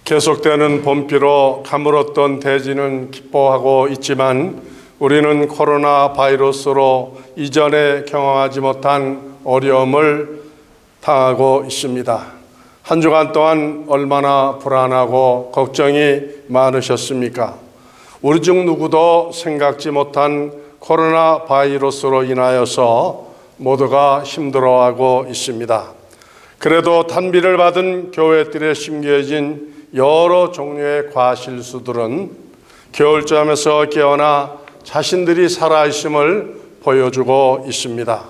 계속되는 봄비로 가물었던 대지는 기뻐하고 있지만 우리는 코로나 바이러스로 이전에 경험하지 못한 어려움을 당하고 있습니다. 한 주간 동안 얼마나 불안하고 걱정이 많으셨습니까? 우리 중 누구도 생각지 못한 코로나 바이러스로 인하여서 모두가 힘들어하고 있습니다. 그래도 단비를 받은 교회들에 심겨진 여러 종류의 과실수들은 겨울잠에서 깨어나 자신들이 살아있음을 보여주고 있습니다.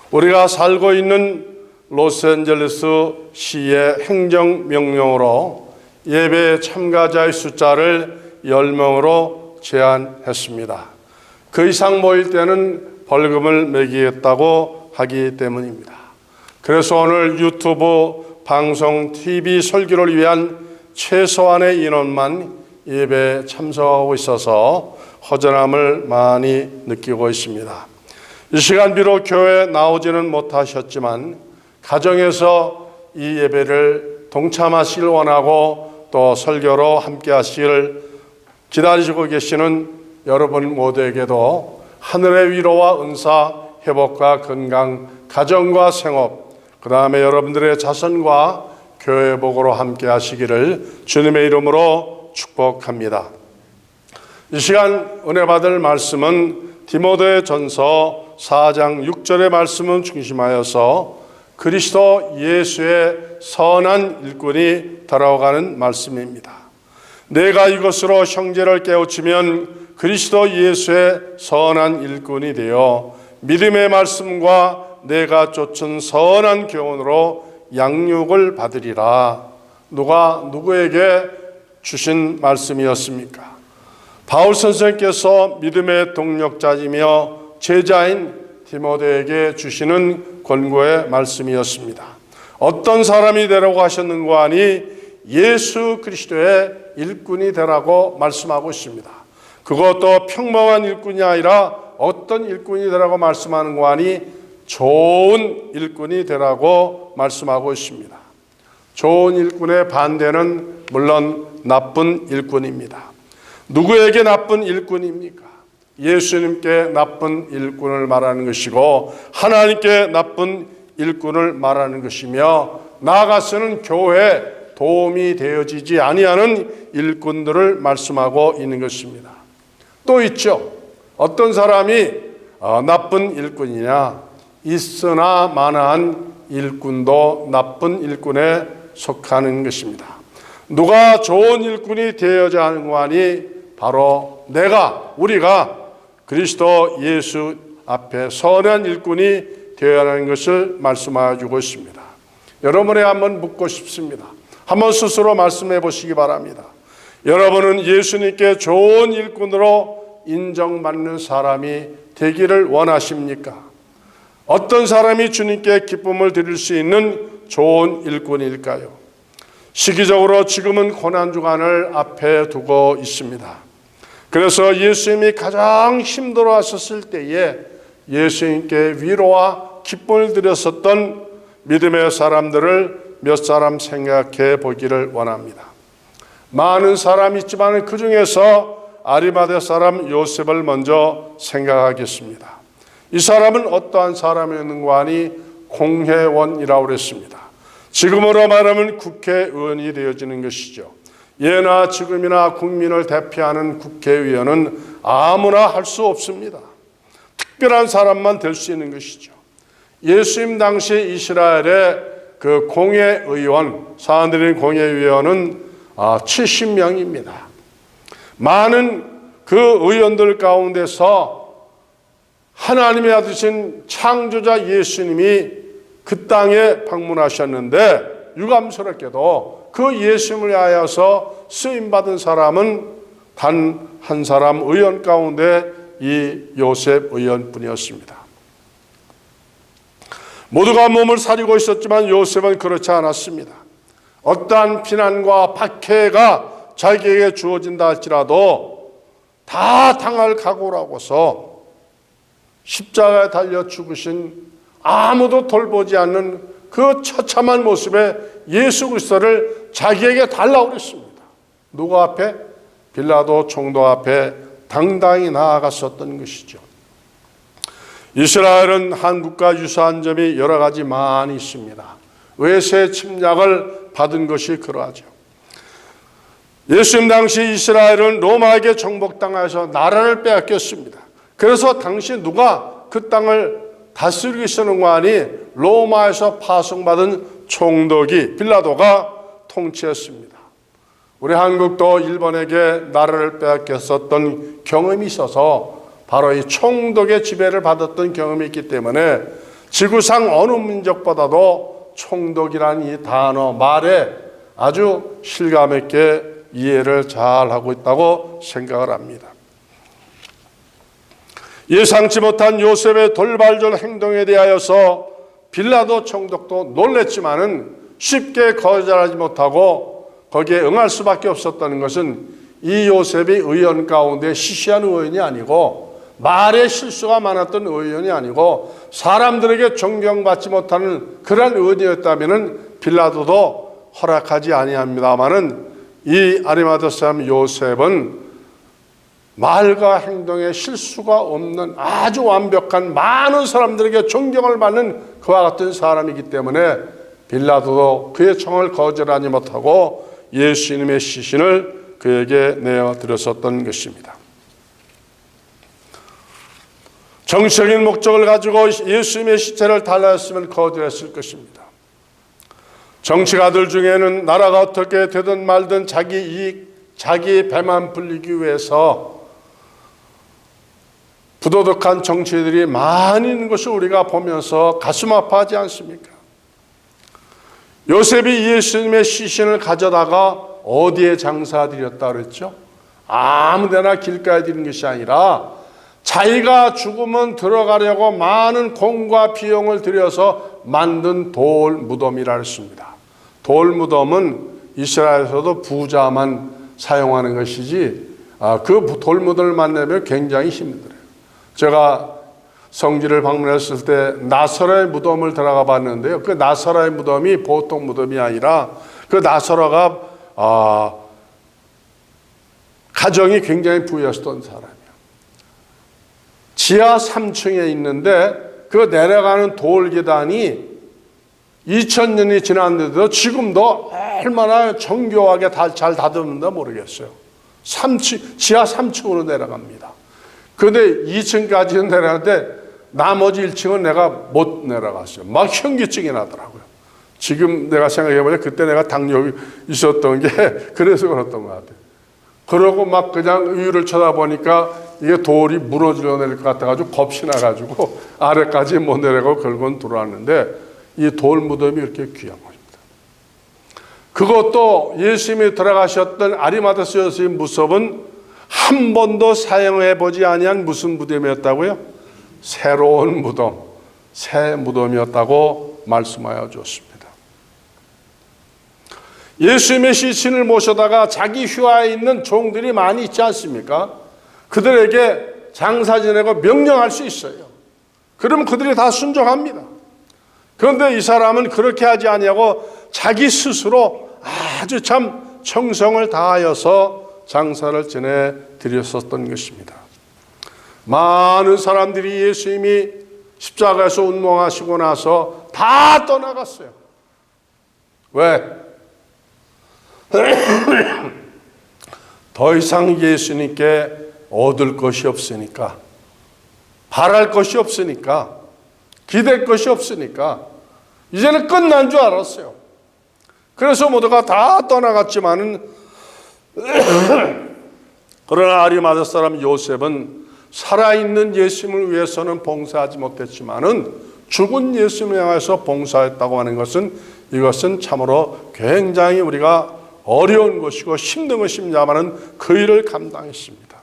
우리가 살고 있는 로스앤젤레스 시의 행정명령으로 예배 참가자의 숫자를 10명으로 제한했습니다. 그 이상 모일 때는 벌금을 매기겠다고 하기 때문입니다. 그래서 오늘 유튜브 방송, TV 설교를 위한 최소한의 인원만 예배에 참석하고 있어서 허전함을 많이 느끼고 있습니다. 이 시간 비록 교회에 나오지는 못하셨지만 가정에서 이 예배를 동참하시길 원하고 또 설교로 함께 하시길 기다리시고 계시는 여러분 모두에게도 하늘의 위로와 은사, 회복과 건강, 가정과 생업, 그 다음에 여러분들의 자손과 교회 복으로 함께 하시기를 주님의 이름으로 축복합니다. 이 시간 은혜 받을 말씀은 디모데전서 4장 6절의 말씀을 중심하여서 그리스도 예수의 선한 일꾼이 달아가는 말씀입니다. 내가 이것으로 형제를 깨우치면 그리스도 예수의 선한 일꾼이 되어 믿음의 말씀과 내가 쫓은 선한 교훈으로 양육을 받으리라. 누가 누구에게 주신 말씀이었습니까? 바울 선생님께서 믿음의 동력자이며 제자인 디모데에게 주시는 권고의 말씀이었습니다. 어떤 사람이 되라고 하셨는고 하니 예수 그리스도의 일꾼이 되라고 말씀하고 있습니다. 그것도 평범한 일꾼이 아니라 어떤 일꾼이 되라고 말씀하는고 하니 좋은 일꾼이 되라고 말씀하고 있습니다. 좋은 일꾼의 반대는 물론 나쁜 일꾼입니다. 누구에게 나쁜 일꾼입니까? 예수님께 나쁜 일꾼을 말하는 것이고 하나님께 나쁜 일꾼을 말하는 것이며 나아가서는 교회에 도움이 되어지지 아니하는 일꾼들을 말씀하고 있는 것입니다. 또 있죠. 어떤 사람이 나쁜 일꾼이냐? 있으나 마나한 일꾼도 나쁜 일꾼에 속하는 것입니다. 누가 좋은 일꾼이 되어야 하는 거 아니? 바로 우리가 그리스도 예수 앞에 선한 일꾼이 되어야 하는 것을 말씀하여 주고 있습니다. 여러분에 한번 묻고 싶습니다. 한번 스스로 말씀해 보시기 바랍니다. 여러분은 예수님께 좋은 일꾼으로 인정받는 사람이 되기를 원하십니까? 어떤 사람이 주님께 기쁨을 드릴 수 있는 좋은 일꾼일까요? 시기적으로 지금은 고난주간을 앞에 두고 있습니다. 그래서 예수님이 가장 힘들어 하셨을 때에 예수님께 위로와 기쁨을 드렸었던 믿음의 사람들을 몇 사람 생각해 보기를 원합니다. 많은 사람이 있지만 그 중에서 아리마대 사람 요셉을 먼저 생각하겠습니다. 이 사람은 어떠한 사람이었는가 하니 공회원이라고 그랬습니다. 지금으로 말하면 국회의원이 되어지는 것이죠. 예나 지금이나 국민을 대표하는 국회의원은 아무나 할 수 없습니다. 특별한 사람만 될 수 있는 것이죠. 예수님 당시 이스라엘의 그 공회의원, 사람들이 공회의원은 70명입니다. 많은 그 의원들 가운데서 하나님의 아들이신 창조자 예수님이 그 땅에 방문하셨는데 유감스럽게도 그 예수님을 위하여서 쓰임받은 사람은 단 한 사람 의원 가운데 이 요셉 의원뿐이었습니다. 모두가 몸을 사리고 있었지만 요셉은 그렇지 않았습니다. 어떠한 비난과 박해가 자기에게 주어진다 할지라도 다 당할 각오라고서 십자가에 달려 죽으신 아무도 돌보지 않는 그 처참한 모습에 예수 그리스도를 자기에게 달라고 그랬습니다. 누구 앞에? 빌라도 총독 앞에 당당히 나아갔었던 것이죠. 이스라엘은 한국과 유사한 점이 여러 가지 많이 있습니다. 외세 침략을 받은 것이 그러하죠. 예수님 당시 이스라엘은 로마에게 정복당해서 나라를 빼앗겼습니다. 그래서 당시 누가 그 땅을 다스리고 있었는 거 아니? 로마에서 파송받은 총독이 빌라도가 통치했습니다. 우리 한국도 일본에게 나라를 빼앗겼었던 경험이 있어서 바로 이 총독의 지배를 받았던 경험이 있기 때문에 지구상 어느 민족보다도 총독이라는 이 단어 말에 아주 실감 있게 이해를 잘하고 있다고 생각을 합니다. 예상치 못한 요셉의 돌발적 행동에 대하여서 빌라도 총독도 놀랬지만은 쉽게 거절하지 못하고 거기에 응할 수밖에 없었다는 것은 이 요셉이 의원 가운데 시시한 의원이 아니고 말에 실수가 많았던 의원이 아니고 사람들에게 존경받지 못하는 그런 의원이었다면 빌라도도 허락하지 아니합니다마는 이 아리마대 사람 요셉은 말과 행동에 실수가 없는 아주 완벽한 많은 사람들에게 존경을 받는 그와 같은 사람이기 때문에 빌라도도 그의 청을 거절하지 못하고 예수님의 시신을 그에게 내어드렸었던 것입니다. 정치적인 목적을 가지고 예수님의 시체를 달라했으면 거절했을 것입니다. 정치가들 중에는 나라가 어떻게 되든 말든 자기 이익, 자기 배만 불리기 위해서 부도덕한 정치들이 많이 있는 것을 우리가 보면서 가슴 아파하지 않습니까? 요셉이 예수님의 시신을 가져다가 어디에 장사드렸다 그랬죠? 아무 데나 길가에 드린 것이 아니라 자기가 죽으면 들어가려고 많은 공과 비용을 들여서 만든 돌 무덤이라 했습니다. 돌 무덤은 이스라엘에서도 부자만 사용하는 것이지 그 돌 무덤을 만나면 굉장히 힘들어요. 제가 성지를 방문했을 때 나사로의 무덤을 들어가 봤는데요. 그 나사로의 무덤이 보통 무덤이 아니라 그 나사로가 가정이 굉장히 부유했던 사람이에요. 지하 3층에 있는데 그 내려가는 돌 계단이 2000년이 지났는데도 지금도 얼마나 정교하게 잘 다듬는다 모르겠어요. 지하 3층으로 내려갑니다. 그런데 2층까지는 내려가는데 나머지 1층은 내가 못 내려갔어요. 막 현기증이 나더라고요. 지금 내가 생각해보면 그때 내가 당뇨가 있었던 게 그래서 그랬던 것 같아요. 그러고 막 그냥 위를 쳐다보니까 이게 돌이 무너져 내릴 것 같아가지고 겁이 나가지고 아래까지 못 내려가고 결국은 들어왔는데 이 돌 무덤이 이렇게 귀한 겁니다. 그것도 예수님이 들어가셨던 아리마다스 요셉의 무덤은 한 번도 사용해보지 아니한 무슨 무덤이었다고요? 새로운 무덤, 새 무덤이었다고 말씀하여 주었습니다. 예수님의 시신을 모셔다가 자기 휘하에 있는 종들이 많이 있지 않습니까? 그들에게 장사 지내고 명령할 수 있어요. 그러면 그들이 다 순종합니다. 그런데 이 사람은 그렇게 하지 아니하고 자기 스스로 아주 참 정성을 다하여서 장사를 지내 드렸었던 것입니다. 많은 사람들이 예수님이 십자가에서 운명하시고 나서 다 떠나갔어요. 왜? 더 이상 예수님께 얻을 것이 없으니까, 바랄 것이 없으니까, 기댈 것이 없으니까 이제는 끝난 줄 알았어요. 그래서 모두가 다 떠나갔지만은 그러나 아리마대 사람 요셉은 살아있는 예수님을 위해서는 봉사하지 못했지만은 죽은 예수님을 향해서 봉사했다고 하는 것은 이것은 참으로 굉장히 우리가 어려운 것이고 힘든 것입니다마는 그 일을 감당했습니다.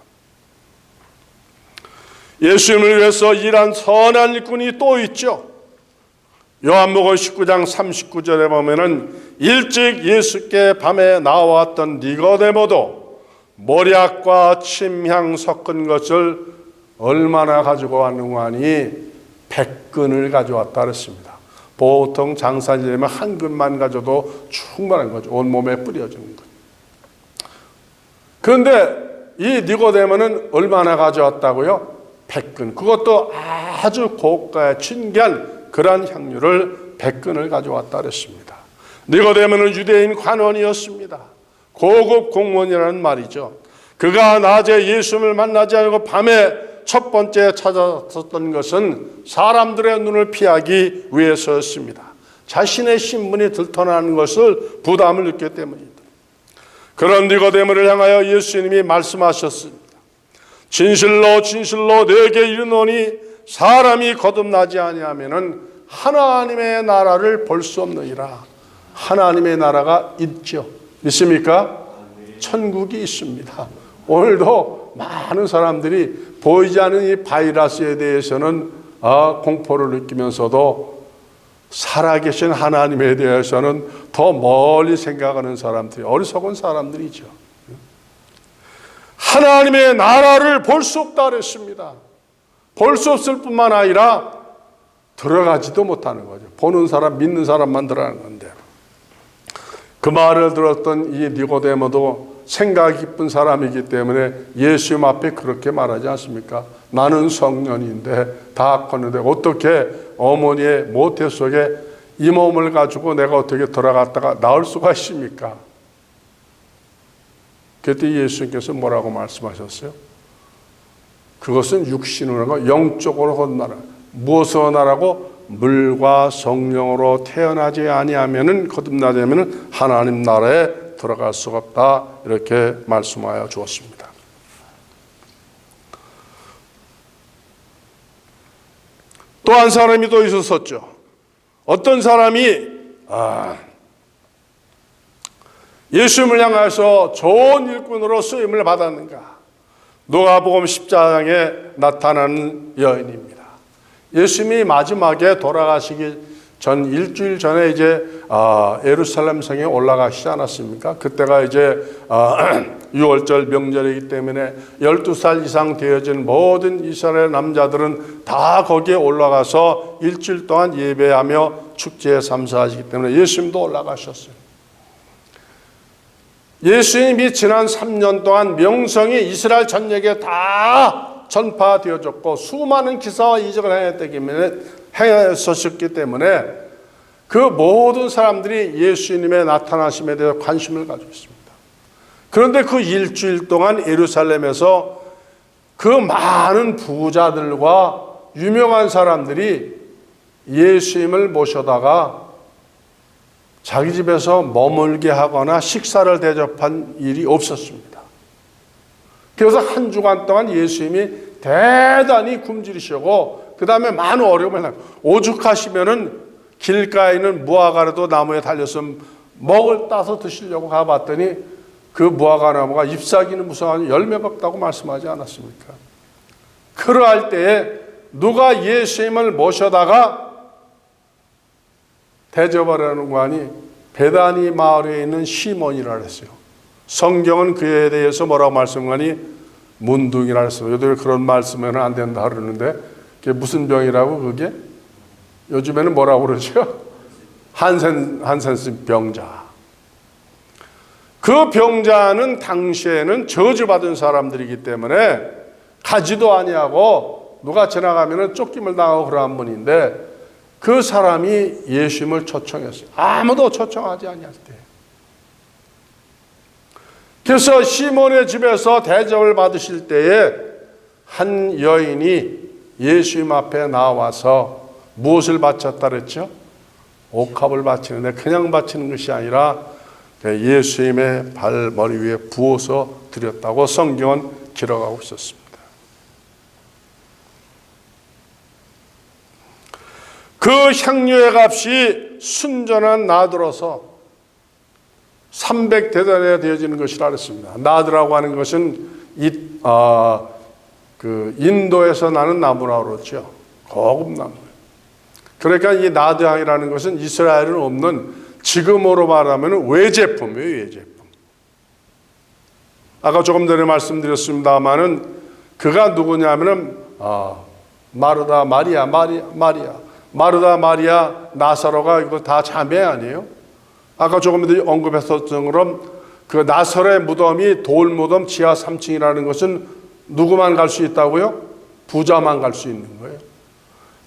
예수님을 위해서 일한 선한 일꾼이 또 있죠. 요한복음 19장 39절에 보면은 일찍 예수께 밤에 나왔던 니고데모도 모략과 침향 섞은 것을 얼마나 가지고 왔는가 하니 100근을 가져왔다 그랬습니다. 보통 장사지려면 한 근만 가져도 충분한 거죠. 온몸에 뿌려주는 것. 그런데 이 니고데모는 얼마나 가져왔다고요? 100근. 그것도 아주 고가의 진귀한 그러한 향유를 100근을 가져왔다 그랬습니다. 니고데모는 유대인 관원이었습니다. 고급 공무원이라는 말이죠. 그가 낮에 예수님을 만나지 않고 밤에 첫 번째 찾았었던 것은 사람들의 눈을 피하기 위해서였습니다. 자신의 신분이 들통나는 것을 부담을 느꼈기 때문입니다. 그런 니고데모를 향하여 예수님이 말씀하셨습니다. 진실로 진실로 내게 이르노니 사람이 거듭나지 아니하면은 하나님의 나라를 볼 수 없느니라. 하나님의 나라가 있죠. 믿습니까? 천국이 있습니다. 오늘도 많은 사람들이 보이지 않는 이 바이러스에 대해서는 공포를 느끼면서도 살아계신 하나님에 대해서는 더 멀리 생각하는 사람들이, 어리석은 사람들이죠. 하나님의 나라를 볼 수 없다 그랬습니다. 볼 수 없을 뿐만 아니라 들어가지도 못하는 거죠. 보는 사람, 믿는 사람만 들어가는 건데. 그 말을 들었던 이 니고데모도 생각 깊은 사람이기 때문에 예수님 앞에 그렇게 말하지 않습니까? 나는 성년인데 다 컸는데 어떻게 어머니의 모태 속에 이 몸을 가지고 내가 어떻게 들어갔다가 나올 수가 있습니까? 그때 예수님께서 뭐라고 말씀하셨어요? 그것은 육신으로 영적으로 온 나라. 무엇으로 나라고? 물과 성령으로 태어나지 아니하면은 거듭나지 않으면은 하나님 나라에 들어갈 수가 없다. 이렇게 말씀하여 주었습니다. 또 한 사람이 또 있었었죠. 어떤 사람이 예수님을 향해서 좋은 일꾼으로 쓰임을 받았는가? 누가복음 10장에 나타나는 여인입니다. 예수님이 마지막에 돌아가시기 전 일주일 전에 이제 예루살렘 성에 올라가시지 않았습니까? 그때가 이제 6월절 명절이기 때문에 12살 이상 되어진 모든 이스라엘 남자들은 다 거기에 올라가서 일주일 동안 예배하며 축제에 참석하시기 때문에 예수님도 올라가셨어요. 예수님이 지난 3년 동안 명성이 이스라엘 전역에 다 전파되어졌고 수많은 기사와 이적을 행했었기 때문에 그 모든 사람들이 예수님의 나타나심에 대해서 관심을 가지고 있습니다. 그런데 그 일주일 동안 예루살렘에서 그 많은 부자들과 유명한 사람들이 예수님을 모셔다가 자기 집에서 머물게 하거나 식사를 대접한 일이 없었습니다. 그래서 한 주간 동안 예수님이 대단히 굶주리시고 그 다음에 많은 어려움을 당하고 오죽하시면은 길가에 있는 무화과나무 나무에 달려서 먹을 따서 드시려고 가봤더니 그 무화과 나무가 잎사귀는 무서워서 열매가 없다고 말씀하지 않았습니까? 그러할 때에 누가 예수님을 모셔다가 대접하려는 관이 베다니 마을에 있는 시몬이라 했어요. 성경은 그에 대해서 뭐라고 말씀하니 문둥이라 했어요. 요즘 그런 말씀에는 안 된다 그러는데 그게 무슨 병이라고 그게? 요즘에는 뭐라고 그러죠? 한센스 병자. 그 병자는 당시에는 저주받은 사람들이기 때문에 가지도 아니하고 누가 지나가면 쫓김을 당하고 그러한 분인데 그 사람이 예수님을 초청했어요. 아무도 초청하지 아니할 때. 그래서 시몬의 집에서 대접을 받으실 때에 한 여인이 예수님 앞에 나와서 무엇을 바쳤다 그랬죠? 옥합을 바치는데 그냥 바치는 것이 아니라 예수님의 발머리 위에 부어서 드렸다고 성경은 기록하고 있었습니다. 그 향유의 값이 순전한 나드로서 300데나리온에 되어지는 것이라 그랬습니다. 나드라고 하는 것은 인도에서 나는 나무라고 그러죠. 고급 나무. 그러니까 이 나드향이라는 것은 이스라엘은 없는 지금으로 말하면 외제품이에요. 외제품. 아까 조금 전에 말씀드렸습니다마는 그가 누구냐면은 마르다 마리아 마르다, 마리아, 나사로가 이거 다 자매 아니에요? 아까 조금 전에 언급했었던 것처럼 그 나사로의 무덤이 돌무덤 지하 3층이라는 것은 누구만 갈 수 있다고요? 부자만 갈 수 있는 거예요.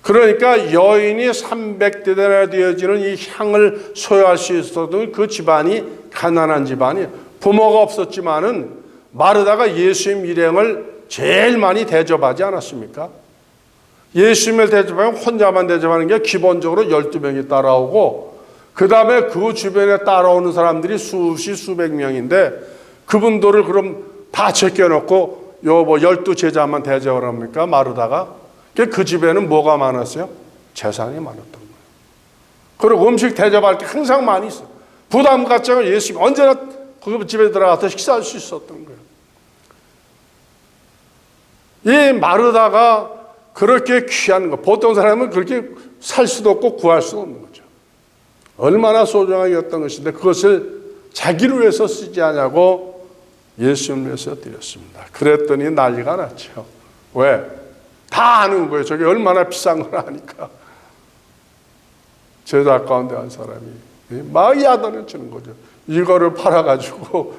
그러니까 여인이 300대나 되어지는 이 향을 소유할 수 있었던 그 집안이 가난한 집안이에요. 부모가 없었지만은 마르다가 예수님 일행을 제일 많이 대접하지 않았습니까? 예수님을 대접하면 혼자만 대접하는 게 기본적으로 12명이 따라오고, 그 다음에 그 주변에 따라오는 사람들이 수백 명인데, 그분들을 그럼 다 제껴놓고 요 12제자만 대접을 합니까? 마르다가. 그 집에는 뭐가 많았어요? 재산이 많았던 거예요. 그리고 음식 대접할 게 항상 많이 있어요. 부담 갖지 않고 예수님 언제나 그 집에 들어가서 식사할 수 있었던 거예요. 이 마르다가 그렇게 귀한 거, 보통 사람은 그렇게 살 수도 없고 구할 수도 없는 거죠. 얼마나 소중하게 였던 것인데 그것을 자기를 위해서 쓰지 않냐고 예수님을 위해서 드렸습니다. 그랬더니 난리가 났죠. 왜? 다 아는 거예요. 저게 얼마나 비싼 걸 아니까. 제자 가운데 한 사람이 막 야단을 치는 거죠. 이거를 팔아가지고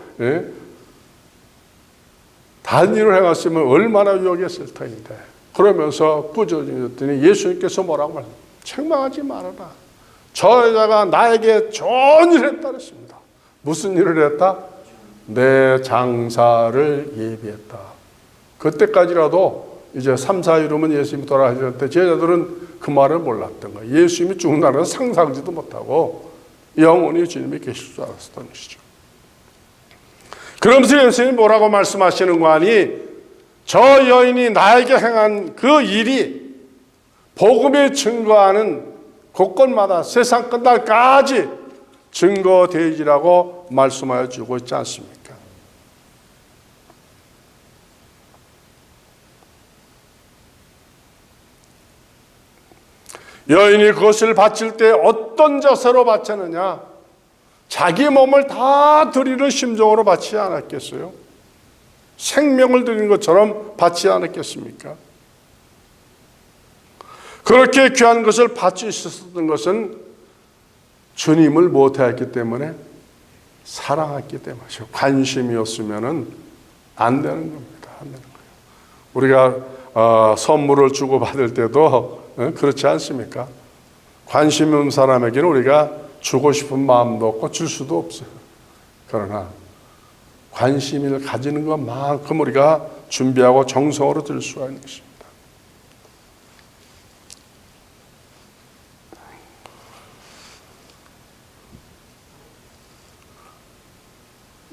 다른 일을 해갔으면 얼마나 유혹했을 터인데. 그러면서 꾸짖었더니 예수님께서 뭐라고 말해요? 책망하지 말아라. 저 여자가 나에게 좋은 일을 했다 그랬습니다. 무슨 일을 했다? 내 장사를 예비했다. 그때까지라도 이제 3, 4일이면 예수님이 돌아가실 때 제자들은 그 말을 몰랐던 거예요. 예수님이 죽는다는 상상지도 못하고 영원히 주님이 계실 줄 알았던 것이죠. 그러면서 예수님이 뭐라고 말씀하시는 거 아니? 저 여인이 나에게 행한 그 일이 복음에 증거하는 곳곳마다 세상 끝날까지 증거되리라고 말씀하여 주고 있지 않습니까? 여인이 그것을 바칠 때 어떤 자세로 바쳤느냐? 자기 몸을 다 드리는 심정으로 바치지 않았겠어요? 생명을 드리는 것처럼 바치지 않았겠습니까? 그렇게 귀한 것을 바칠 수 있었던 것은 주님을 못했기 때문에, 사랑했기 때문이죠. 관심이었으면 안 되는 겁니다. 안 되는 거예요. 우리가 선물을 주고받을 때도 그렇지 않습니까? 관심 있는 사람에게는 우리가 주고 싶은 마음도 없고 줄 수도 없어요. 그러나 관심을 가지는 것만큼 우리가 준비하고 정성으로 들 수가 있는 것입니다.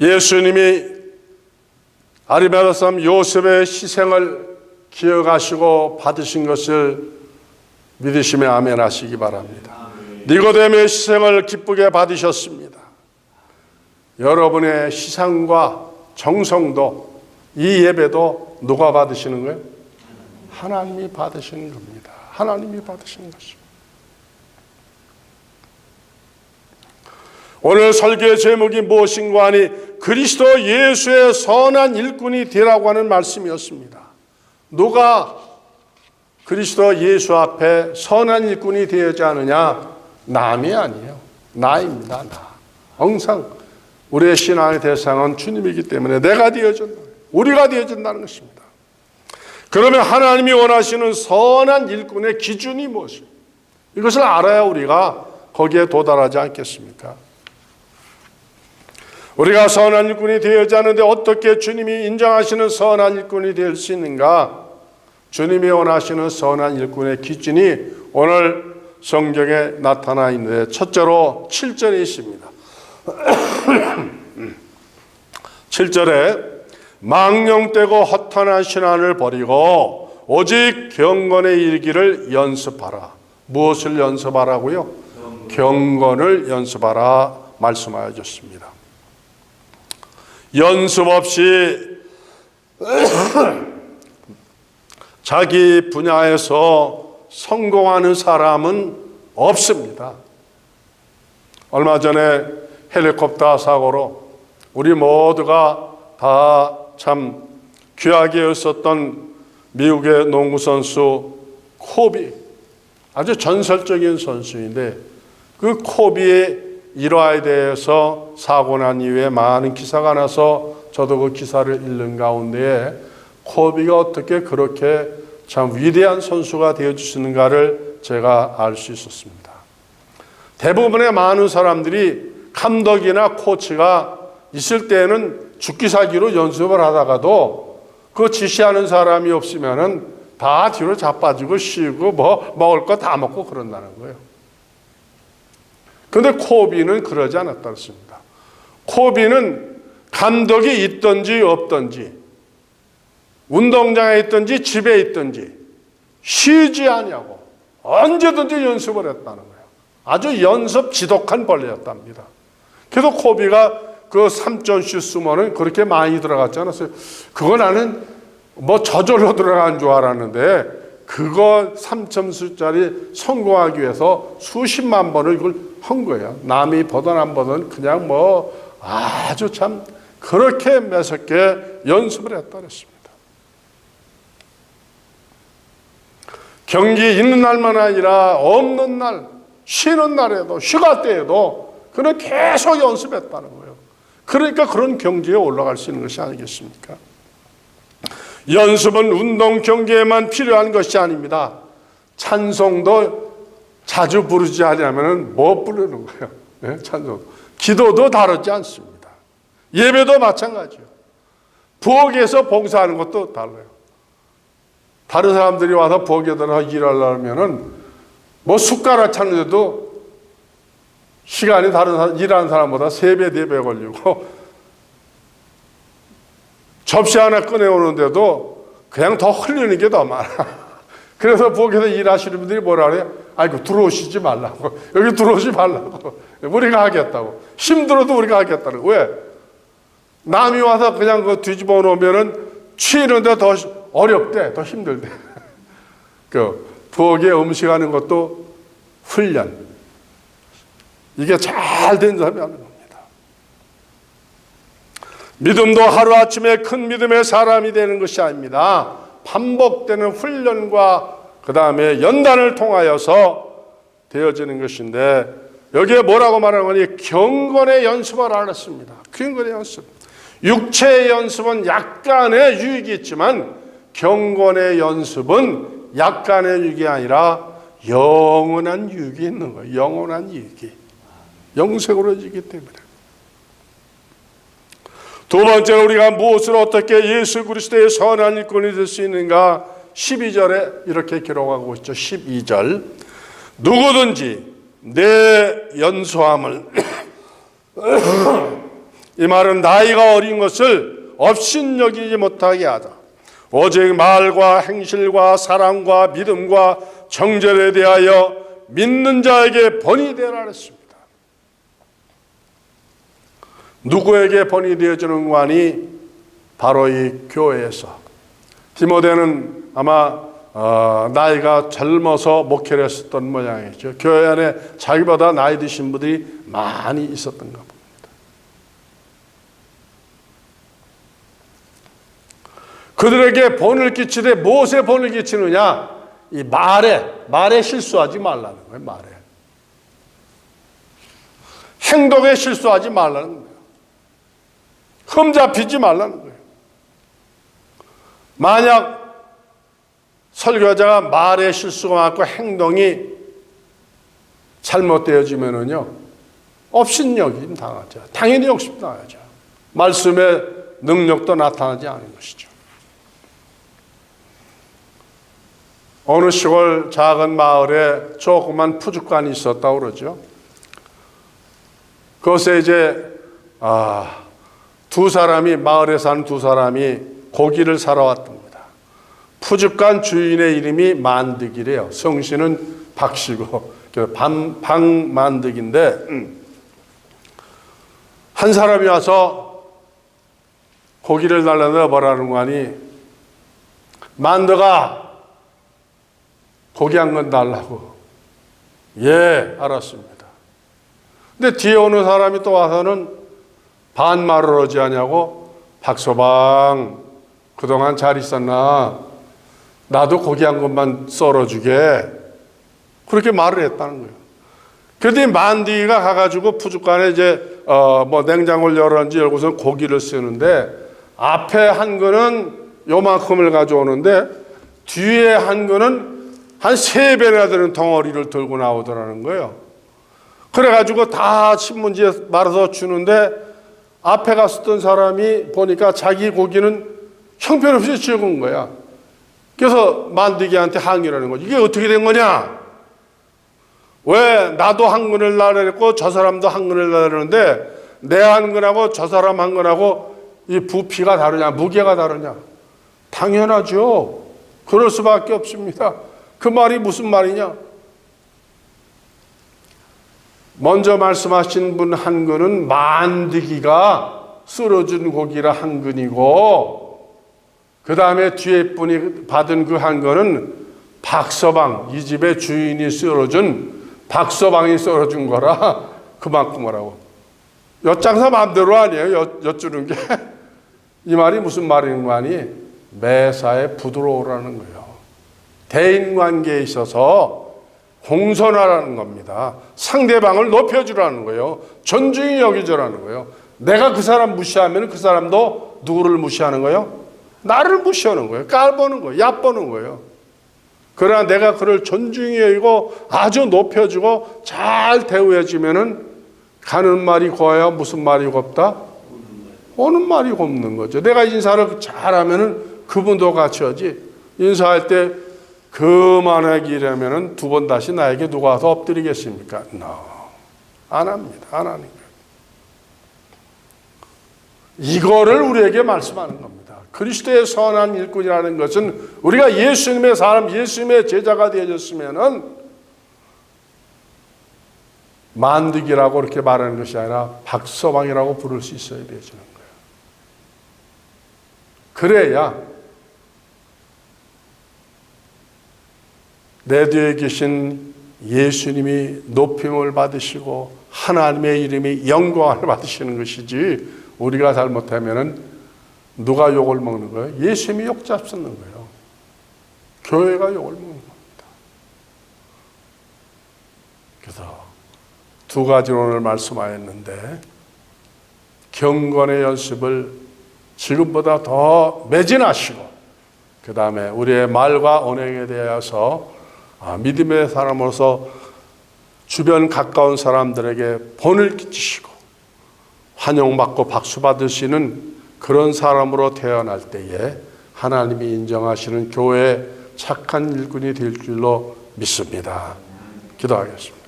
예수님이 아리마다 사람 요셉의 희생을 기억하시고 받으신 것을 믿으시며 아멘 하시기 바랍니다. 니고데모의 희생을 기쁘게 받으셨습니다. 여러분의 희생과 정성도, 이 예배도 누가 받으시는 거예요? 하나님이 받으시는 겁니다. 하나님이 받으시는 것입니다. 오늘 설교의 제목이 무엇인가 하니 그리스도 예수의 선한 일꾼이 되라고 하는 말씀이었습니다. 누가 그리스도 예수 앞에 선한 일꾼이 되지 않느냐? 남이 아니에요. 나입니다. 나. 항상 우리의 신앙의 대상은 주님이기 때문에 내가 되어준다. 우리가 되어준다는 것입니다. 그러면 하나님이 원하시는 선한 일꾼의 기준이 무엇이에요? 이것을 알아야 우리가 거기에 도달하지 않겠습니까? 우리가 선한 일꾼이 되어지 않는데 어떻게 주님이 인정하시는 선한 일꾼이 될 수 있는가? 주님이 원하시는 선한 일꾼의 기준이 오늘 성경에 나타나 있는데, 첫째로 7절에 있습니다. 7절에 망령되고 허탄한 신앙을 버리고 오직 경건에 이르기를 연습하라. 무엇을 연습하라고요? 경건을 연습하라 말씀하여 줬습니다. 연습 없이 자기 분야에서 성공하는 사람은 없습니다. 얼마 전에 헬리콥터 사고로 우리 모두가 다 참 귀하게 여겼던 미국의 농구 선수 코비, 아주 전설적인 선수인데 그 코비의 일화에 대해서 사고 난 이후에 많은 기사가 나서 저도 그 기사를 읽는 가운데 코비가 어떻게 그렇게 참 위대한 선수가 되어주시는가를 제가 알 수 있었습니다. 대부분의 많은 사람들이 감독이나 코치가 있을 때는 죽기 살기로 연습을 하다가도 그 지시하는 사람이 없으면은 다 뒤로 자빠지고 쉬고 뭐 먹을 거 다 먹고 그런다는 거예요. 그런데 코비는 그러지 않았다습니다. 코비는 감독이 있든지 없든지 운동장에 있든지 집에 있든지 쉬지 않냐고 언제든지 연습을 했다는 거예요. 아주 연습 지독한 벌레였답니다. 그래서 코비가 그 3점 슛 쏘면은 그렇게 많이 들어갔지 않았어요. 그거 나는 뭐 저절로 들어간 줄 알았는데 그거 3점 슛짜리 성공하기 위해서 수십만 번을 이걸 한 거예요. 남이 보던 안 보던 그냥 뭐 아주 참 그렇게 매섭게 연습을 했다 그랬습니다. 경기 있는 날만 아니라 없는 날, 쉬는 날에도 휴가 때에도 그는 계속 연습했다는 거예요. 그러니까 그런 경지에 올라갈 수 있는 것이 아니겠습니까? 연습은 운동 경기에만 필요한 것이 아닙니다. 찬송도 자주 부르지 않으면 못 부르는 거예요. 네? 찬송. 기도도 다르지 않습니다. 예배도 마찬가지예요. 부엌에서 봉사하는 것도 달라요. 다른 사람들이 와서 부엌에 들어가 일하려면은 뭐 숟가락 찾는데도 시간이 다른 사람, 일하는 사람보다 3배, 4배 걸리고 접시 하나 꺼내오는데도 그냥 더 흘리는 게 더 많아. 그래서 부엌에서 일하시는 분들이 뭐라 그래요? 아이고 들어오시지 말라고. 여기 들어오지 말라고. 우리가 하겠다고. 힘들어도 우리가 하겠다는 거예요. 왜? 남이 와서 그냥 그 뒤집어 놓으면은 치는데 더 어렵대, 더 힘들대. 그 부엌에 음식하는 것도 훈련. 이게 잘 된 사람이 하는 겁니다. 믿음도 하루아침에 큰 믿음의 사람이 되는 것이 아닙니다. 반복되는 훈련과 그 다음에 연단을 통하여서 되어지는 것인데 여기에 뭐라고 말하는 거니? 경건의 연습을 알았습니다. 경건의 연습. 육체의 연습은 약간의 유익이 있지만 경건의 연습은 약간의 유익이 아니라 영원한 유익이 있는 거예요. 영원한 유익이. 영생으로 지기 때문에. 두 번째로 우리가 무엇을 어떻게 예수 그리스도의 선한 일꾼이 될 수 있는가? 12절에 이렇게 기록하고 있죠. 12절. 누구든지 내 연소함을 이 말은 나이가 어린 것을 업신여기지 못하게 하자. 오직 말과 행실과 사랑과 믿음과 정절에 대하여 믿는 자에게 본이 되라 했습니다. 누구에게 본이 되어주는 관이 바로 이 교회에서. 디모데는 아마 나이가 젊어서 목회를 했었던 모양이죠. 교회 안에 자기보다 나이 드신 분들이 많이 있었던가 봅니다. 그들에게 본을 끼치되 무엇에 본을 끼치느냐? 이 말에 실수하지 말라는 거예요. 말에. 행동에 실수하지 말라는 거예요. 흠잡히지 말라는 거예요. 만약 설교자가 말에 실수가 많고 행동이 잘못되어지면은요, 업신여김 당하죠. 당연히 욕심 당하죠. 말씀의 능력도 나타나지 않은 것이죠. 어느 시골 작은 마을에 조그만 푸주간이 있었다고 그러죠. 그것에 이제 마을에 사는 두 사람이 고기를 사러 왔답니다. 푸주간 주인의 이름이 만득이래요. 성씨는 박씨고 방만득인데 한 사람이 와서 고기를 달라는데 뭐라는 거니? 만득아, 고기 한 건 달라고. 예, 알았습니다. 근데 뒤에 오는 사람이 또 와서는 반말을 하지 않냐고. 박서방, 그동안 잘 있었나? 나도 고기 한 것만 썰어주게. 그렇게 말을 했다는 거예요. 그런데 만디가 가가지고 푸주간에 이제 뭐 냉장고를 열고서 고기를 쓰는데 앞에 한 거는 요만큼을 가져오는데 뒤에 한 거는 한 3배나 되는 덩어리를 들고 나오더라는 거예요. 그래가지고 다 신문지에 말아서 주는데 앞에 갔었던 사람이 보니까 자기 고기는 형편없이 적은 거야. 그래서 만디기한테 항의를 하는 거지. 이게 어떻게 된 거냐? 왜 나도 한 근을 나르고 저 사람도 한 근을 나르는데 내 한 근하고 저 사람 한 근하고 이 부피가 다르냐, 무게가 다르냐? 당연하죠. 그럴 수밖에 없습니다. 그 말이 무슨 말이냐? 먼저 말씀하신 분 한 근은 만드기가 썰어준 고기라 한 근이고, 그 다음에 뒤에 분이 받은 그 한 근은 박서방, 이 집의 주인이 썰어준, 박서방이 썰어준 거라 그만큼 하라고. 엿장사 마음대로 아니에요. 엿주는 게. 이 말이 무슨 말인 거 아니? 매사에 부드러우라는 거예요. 대인관계에 있어서 공손하라는 겁니다. 상대방을 높여주라는 거예요. 존중히 여기주라는 거예요. 내가 그 사람 무시하면 그 사람도 누구를 무시하는 거예요? 나를 무시하는 거예요. 깔보는 거예요. 얕보는 거예요. 그러나 내가 그를 존중히 여기고 아주 높여주고 잘 대우해주면은 가는 말이 고와야 무슨 말이 곱다? 오는 말이 곱는 거죠. 내가 인사를 잘하면은 그분도 같이 하지. 인사할 때 그만하기라면은 2번 다시 나에게 누가 와서 엎드리겠습니까? No. 안 합니다. 안 하는 거예요. 이거를 우리에게 말씀하는 겁니다. 그리스도의 선한 일꾼이라는 것은 우리가 예수님의 사람, 예수님의 제자가 되어졌으면은 만득이라고 이렇게 말하는 것이 아니라 박서방이라고 부를 수 있어야 되는 거예요. 그래야 내 뒤에 계신 예수님이 높임을 받으시고 하나님의 이름이 영광을 받으시는 것이지, 우리가 잘못하면은 누가 욕을 먹는 거예요? 예수님이 욕 잡수는 거예요. 교회가 욕을 먹는 겁니다. 그래서 2가지로 오늘 말씀하였는데, 경건의 연습을 지금보다 더 매진하시고, 그 다음에 우리의 말과 언행에 대하여서 믿음의 사람으로서 주변 가까운 사람들에게 본을 끼치시고 환영받고 박수받으시는 그런 사람으로 태어날 때에 하나님이 인정하시는 교회의 착한 일꾼이 될 줄로 믿습니다. 기도하겠습니다.